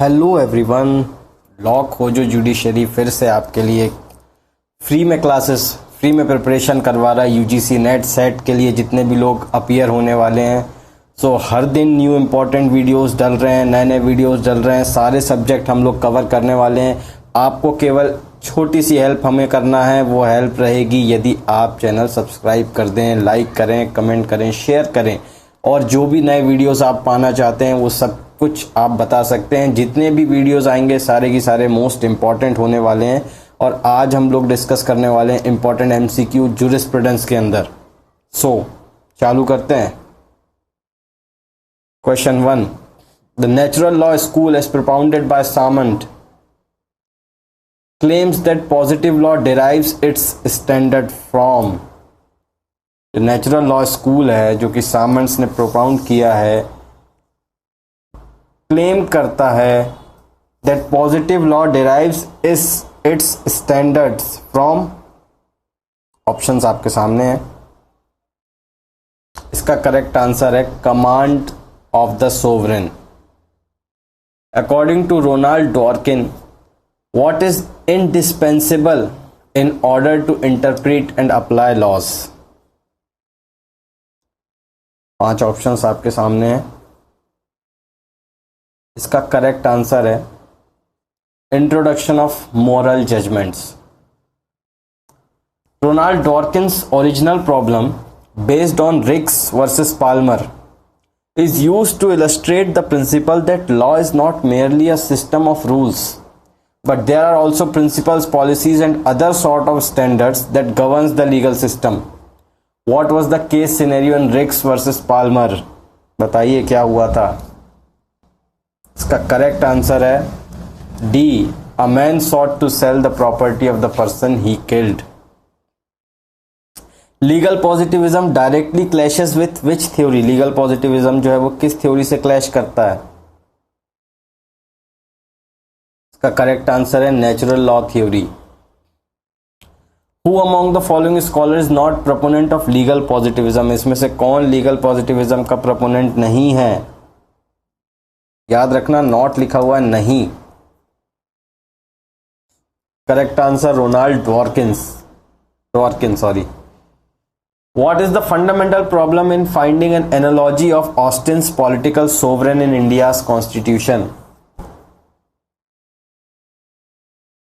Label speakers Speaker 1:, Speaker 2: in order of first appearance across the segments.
Speaker 1: Hello everyone, law खोजो judiciary फिर से आपके लिए फ्री में क्लासेस, फ्री में प्रिपरेशन करवा रहा है यूजीसी नेट सेट के लिए जितने भी लोग अपीयर होने वाले हैं। सो हर दिन न्यू इम्पोर्टेंट वीडियोस डल रहे हैं, नए नए वीडियोस डल रहे हैं, सारे सब्जेक्ट हम लोग कवर करने वाले हैं। आपको केवल छोटी सी हेल्प हमें करना है, वो हेल्प रहेगी यदि आप चैनल सब्सक्राइब कर दें, लाइक करें, कमेंट करें, शेयर करें और जो भी नए वीडियोस आप पाना चाहते हैं वो सब कुछ आप बता सकते हैं। जितने भी वीडियोस आएंगे सारे की सारे मोस्ट इम्पॉर्टेंट होने वाले हैं और आज हम लोग डिस्कस करने वाले हैं इम्पॉर्टेंट एमसीक्यू जूरिस्प्रूडेंस के अंदर। सो चालू करते हैं। Question 1, the natural law school as propounded by Samant claims that positive law derives its standard from। जो नेचुरल लॉ स्कूल है जो कि सामंट्स ने प्रोपाउंड किया है, क्लेम करता है that positive law derives its standards from. Options आपके सामने है। इसका करेक्ट आंसर है command of the sovereign. According to Ronald Dworkin, what is indispensable in order to interpret and apply laws। 5 options आपके सामने हैं। इसका करेक्ट आंसर है introduction of moral judgments. Ronald Dworkin's original problem based on Riggs versus Palmer is used to illustrate the principle that law is not merely a system of rules, but there are also principles, policies and other sort of standards that governs the legal system। What was the case scenario in Ricks versus Palmer? बताइए क्या हुआ था। इसका correct answer है D, a man sought to sell the property of the person he killed। Legal positivism directly clashes with which theory. Legal positivism जो है वो किस थ्योरी से क्लैश करता है? इसका करेक्ट आंसर है natural law theory. Who among the following scholar is not proponent of legal positivism. इसमें से कौन लीगल पॉजिटिविज्म का प्रोपोनेंट नहीं है? याद रखना, नॉट लिखा हुआ है नहीं। Correct answer Ronald Dworkin sorry. What is the fundamental problem in finding an analogy of Austin's political sovereign in India's constitution?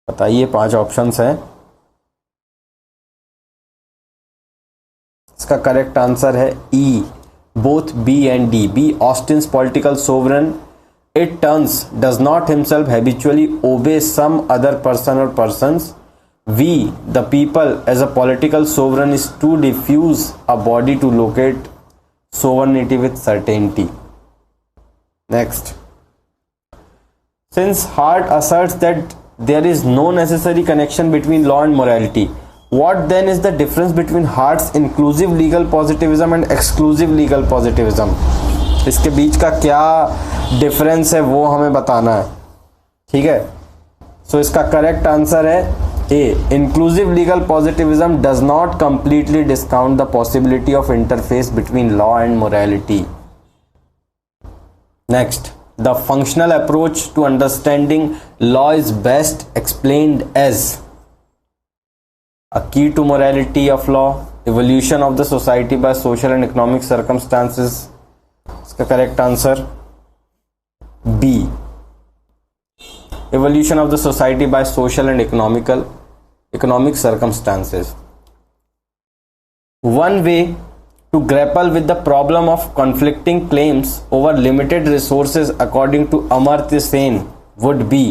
Speaker 1: बताइए, 5 ऑप्शंस हैं। इसका करेक्ट आंसर है E, both B and D. B, Austin's political sovereign it turns does not himself habitually obey some other person or persons। We, the people, as a political sovereign is to diffuse a body to locate sovereignty with certainty। Next, since Hart asserts that there is no necessary connection between law and morality, what then is the difference between Hart's inclusive legal positivism and exclusive legal positivism? इसके बीच का क्या difference है वो हमें बताना है, ठीक है। सो इसका करेक्ट आंसर है A, inclusive legal positivism does not completely discount the possibility of interface between law and morality। Next, the functional approach to understanding law is best explained as a key to morality of law, evolution of the society by social and economic circumstances। इसका correct answer B, evolution of the society by social and economic circumstances। One way to grapple with the problem of conflicting claims over limited resources according to Amartya Sen would be,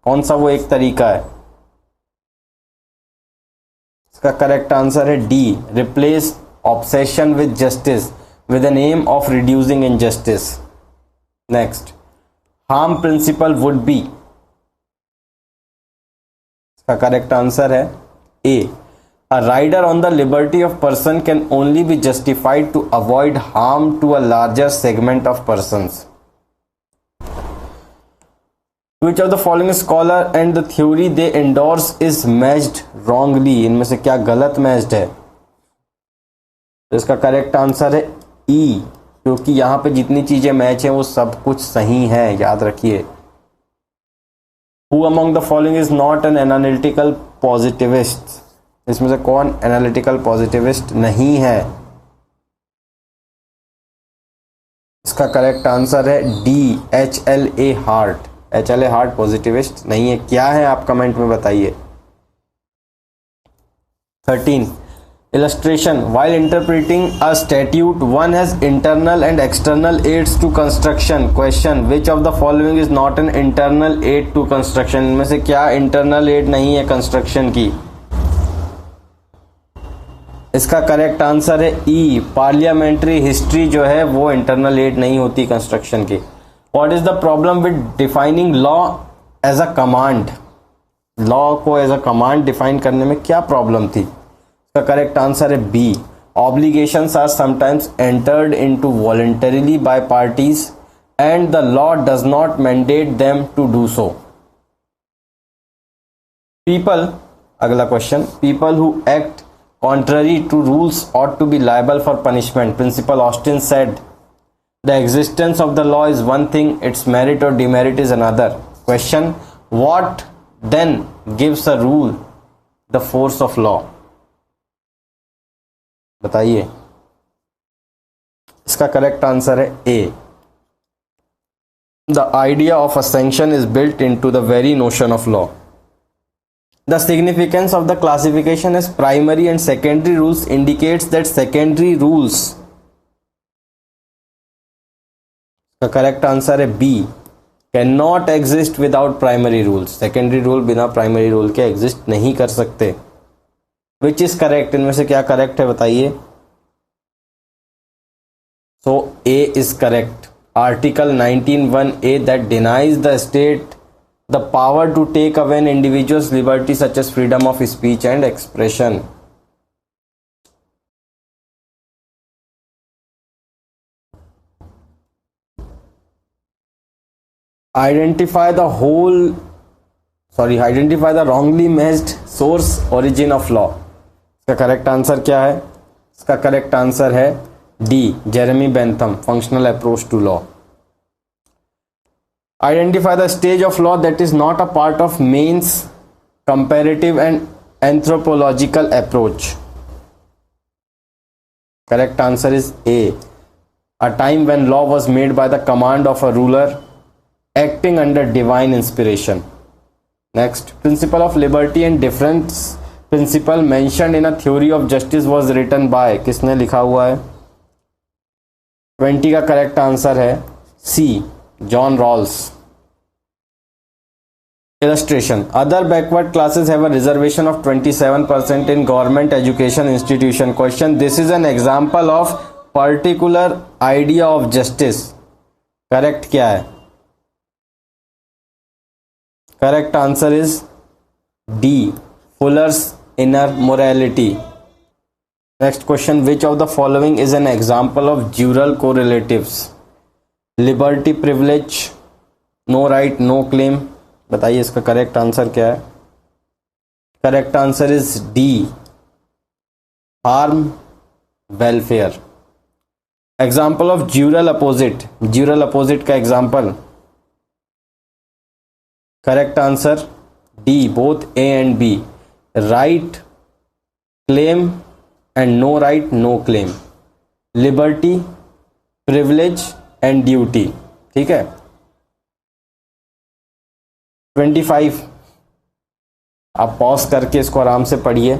Speaker 1: कौन सा वो एक तरीका है? इसका correct answer है D, replace obsession with justice with an aim of reducing injustice। Next, harm principle would be, का correct answer है A, a rider on the liberty of person can only be justified to avoid harm to a larger segment of persons. Which of the following scholar and the theory they endorse is matched wrongly. इनमें से क्या गलत matched है? तो इसका correct answer है ई, क्योंकि यहां पे जितनी चीजें मैच हैं वो सब कुछ सही है, याद रखिए। Who among the following is not an analytical positivist? इसमें से कौन एनालिटिकल पॉजिटिविस्ट नहीं है? इसका करेक्ट आंसर है D, HLA heart. HLA heart positivist नहीं है। क्या है आप कमेंट में बताइए। 13. Illustration. While interpreting a statute, one has internal and external aids to construction. Question. Which of the following is not an internal aid to construction? इनमें से क्या internal aid नहीं है construction की? इसका करेक्ट आंसर है ई, पार्लियामेंट्री हिस्ट्री जो है वो इंटरनल एड नहीं होती कंस्ट्रक्शन की। What is the problem with defining law as a command? Law को एज अ कमांड डिफाइन करने में क्या प्रॉब्लम थी? इसका करेक्ट आंसर है B, obligations are sometimes entered into voluntarily by parties and the law does not mandate them to do so. People, अगला question, people who act contrary to rules ought to be liable for punishment. Principal Austin said, the existence of the law is one thing, its merit or demerit is another. Question, what then gives a rule the force of law? बताइए। इसका correct answer है ए, the idea of a sanction is built into the very notion of law. The significance of the classification as primary and secondary rules indicates that secondary rules, the correct answer है B, cannot exist without primary rules. Secondary rule बिना primary rule के exist नहीं कर सकते। Which is correct? इनमें से क्या correct है बताइए। So A is correct. Article 19(1)(a that denies the state the power to take away an individual's liberty such as freedom of speech and expression. Identify the wrongly matched source origin of law. इसका correct answer क्या है? इसका correct answer है D, Jeremy Bentham, functional approach to law. Identify the stage of law that is not a part of Main's comparative and anthropological approach. Correct answer is A, a time when law was made by the command of a ruler acting under divine inspiration. Next, principle of liberty and difference principle mentioned in a theory of justice was written by, किसने लिखा हुआ है? 20 का correct answer है C, John Rawls. Illustration. Other backward classes have a reservation of 27% in government education institution. Question. This is an example of particular idea of justice. Correct क्या है? Correct answer is D, Fuller's inner morality. Next question. Which of the following is an example of jural correlatives? Liberty, privilege, no right, no claim. बताइए इसका correct answer क्या है? Correct answer is D, harm, welfare. Example of jural opposite, jural opposite का example, correct answer D, both A and B, right, claim and no right, no claim, liberty, privilege and duty. ठीक है। 25, आप pause करके इसको आराम से पढ़िए,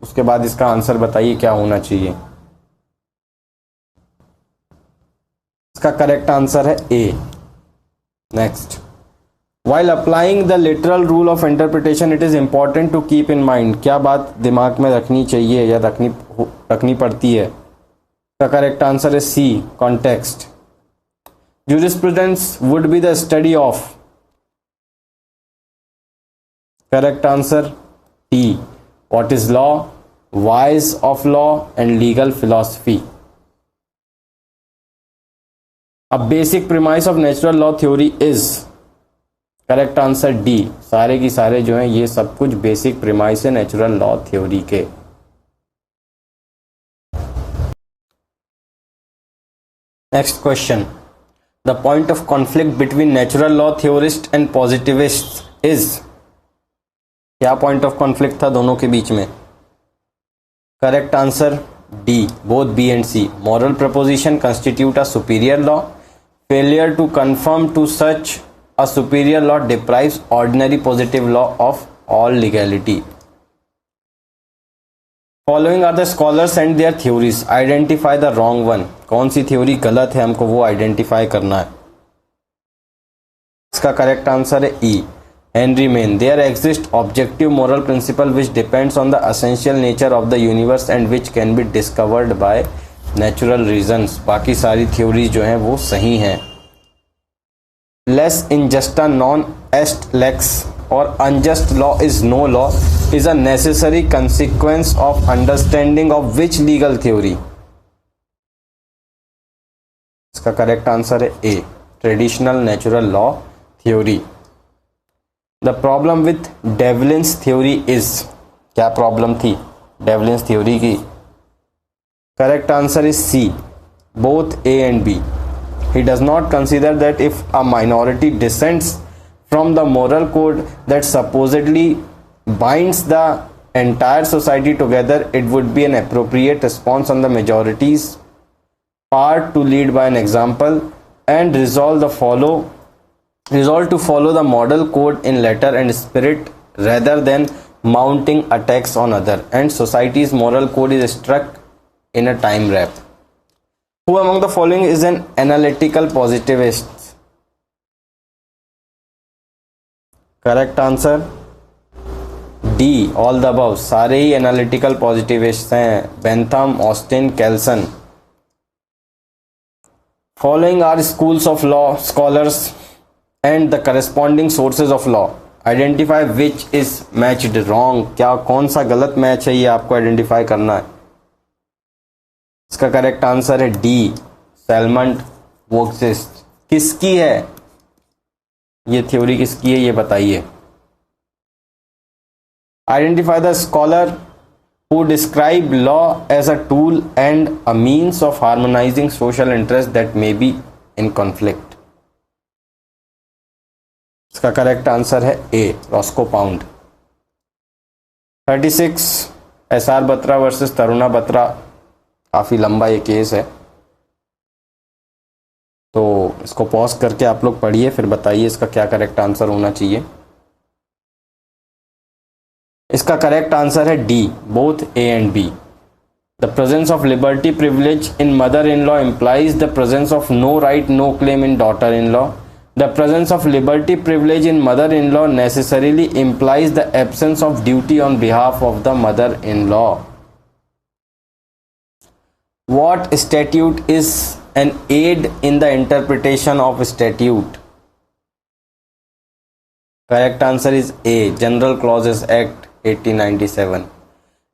Speaker 1: उसके बाद इसका आंसर बताइए क्या होना चाहिए। इसका करेक्ट आंसर है A. Next, while applying the literal rule of interpretation it is important to keep in mind. क्या बात दिमाग में रखनी चाहिए या रखनी पड़ती है? इसका करेक्ट आंसर है C, context. Jurisprudence would be the study of, correct answer T, what is law, whys of law and legal philosophy. A basic premise of natural law theory is, correct answer D, सारे की सारे जो हैं ये सब कुछ basic premise है natural law theory के। Next question, the point of conflict between natural law theorists and positivists is, क्या पॉइंट ऑफ कॉन्फ्लिक्ट था दोनों के बीच में? Correct answer D, both B and C. Moral proposition constitute a superior law. Failure to confirm to such a superior law deprives ordinary positive law of all legality. Following are the scholars and their theories, identify the wrong one. कौन सी theory गलत है हमको वो identify करना है. इसका correct answer है E, Henry Maine. There exist objective moral principle which depends on the essential nature of the universe and which can be discovered by natural reasons. बाकी सारी थ्योरीज जो हैं वो सही हैं. लेस इनजस्ट नॉन एस्ट लेक्स और unjust law is no law is a necessary consequence of understanding of which legal theory. इसका करेक्ट आंसर है A, traditional natural law theory. The problem with Devlin's theory is, क्या प्रॉब्लम थी डेवलिन्स थ्योरी की? Correct answer is C, both A and B. He does not consider that if a minority dissents from the moral code that supposedly binds the entire society together, it would be an appropriate response on the majority's part to lead by an example and resolve to follow the model code in letter and spirit rather than mounting attacks on other, and society's moral code is struck in a time wrap. Who among the following is an analytical positivist? Correct answer D, all the above. सारे ही analytical positivist हैं, Bentham, Austin, Kelsen. Following are schools of law, scholars and the corresponding sources of law. Identify which is matched wrong. क्या कौन सा गलत match है ये आपको आइडेंटिफाई करना है. इसका करेक्ट आंसर है डी, सेलमंट वोक्सिस्ट. किसकी है ये थ्योरी, किसकी है ये बताइए. Identify the scholar who describe law as a tool and a means of harmonizing social interests that may be in conflict. इसका करेक्ट आंसर है A, Roscoe Pound. 36 SR Batra versus Taruna Batra. काफी लंबा ये केस है तो इसको पॉज करके आप लोग पढ़िए, फिर बताइए इसका क्या करेक्ट आंसर होना चाहिए. इसका करेक्ट आंसर है D, both A and B. The presence of liberty privilege in mother in law implies the presence of no right, no claim in daughter in law. The presence of liberty privilege in mother in law necessarily implies the absence of duty on behalf of the mother in law. What statute is an aid in the interpretation of statute? Correct answer is A, General Clauses Act 1897.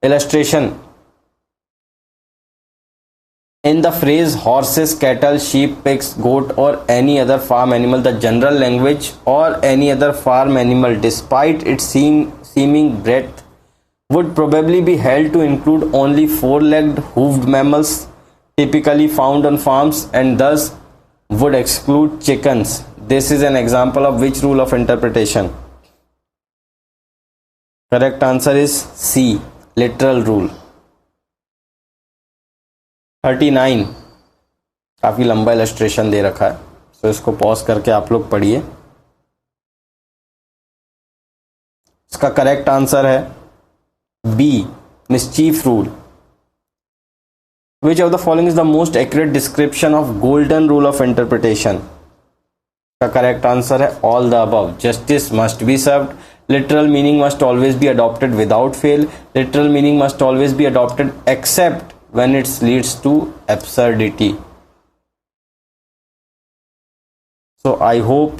Speaker 1: Illustration. In the phrase horses, cattle, sheep, pigs, goat or any other farm animal, the general language or any other farm animal, despite its seeming breadth, would probably be held to include only four-legged hoofed mammals typically found on farms and thus would exclude chickens. This is an example of which rule of interpretation? Correct answer is C, literal rule. 39 काफी लंबा illustration दे रखा है तो इसको pause करके आप लोग पढ़िए. इसका करेक्ट आंसर है B, mischief rule. Which of the following is the most accurate description of golden rule of interpretation? का करेक्ट आंसर है all the above. Justice must be served. Literal meaning must always be adopted without fail. Literal meaning must always be adopted except when it's leads to absurdity. So I hope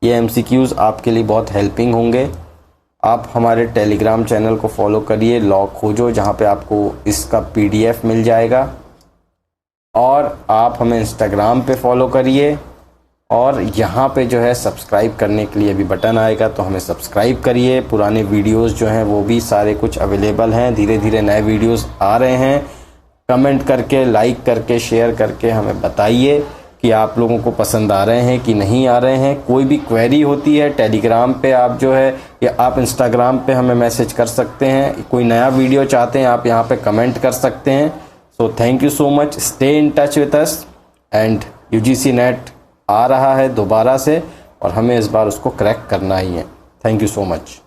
Speaker 1: ये MCQs आपके लिए बहुत helping होंगे. आप हमारे Telegram channel को follow करिए, law खोजो, जहाँ पे आपको इसका पीडीएफ मिल जाएगा. और आप हमें इंस्टाग्राम पे फॉलो करिए और यहाँ पे जो है सब्सक्राइब करने के लिए भी बटन आएगा तो हमें सब्सक्राइब करिए. पुराने वीडियोस जो हैं वो भी सारे कुछ अवेलेबल हैं. धीरे धीरे नए वीडियोस आ रहे हैं. कमेंट करके, लाइक करके, शेयर करके हमें बताइए कि आप लोगों को पसंद आ रहे हैं कि नहीं आ रहे हैं। कोई भी क्वेरी होती है टेलीग्राम पे आप जो है या आप इंस्टाग्राम पे हमें मैसेज कर सकते हैं। कोई नया वीडियो चाहते हैं आप यहाँ पे कमेंट कर सकते हैं। So thank you so much, stay in touch with us. And UGC NET आ रहा है दोबारा से और हमें इस बार उसको क्रैक करना ही है। Thank you so much.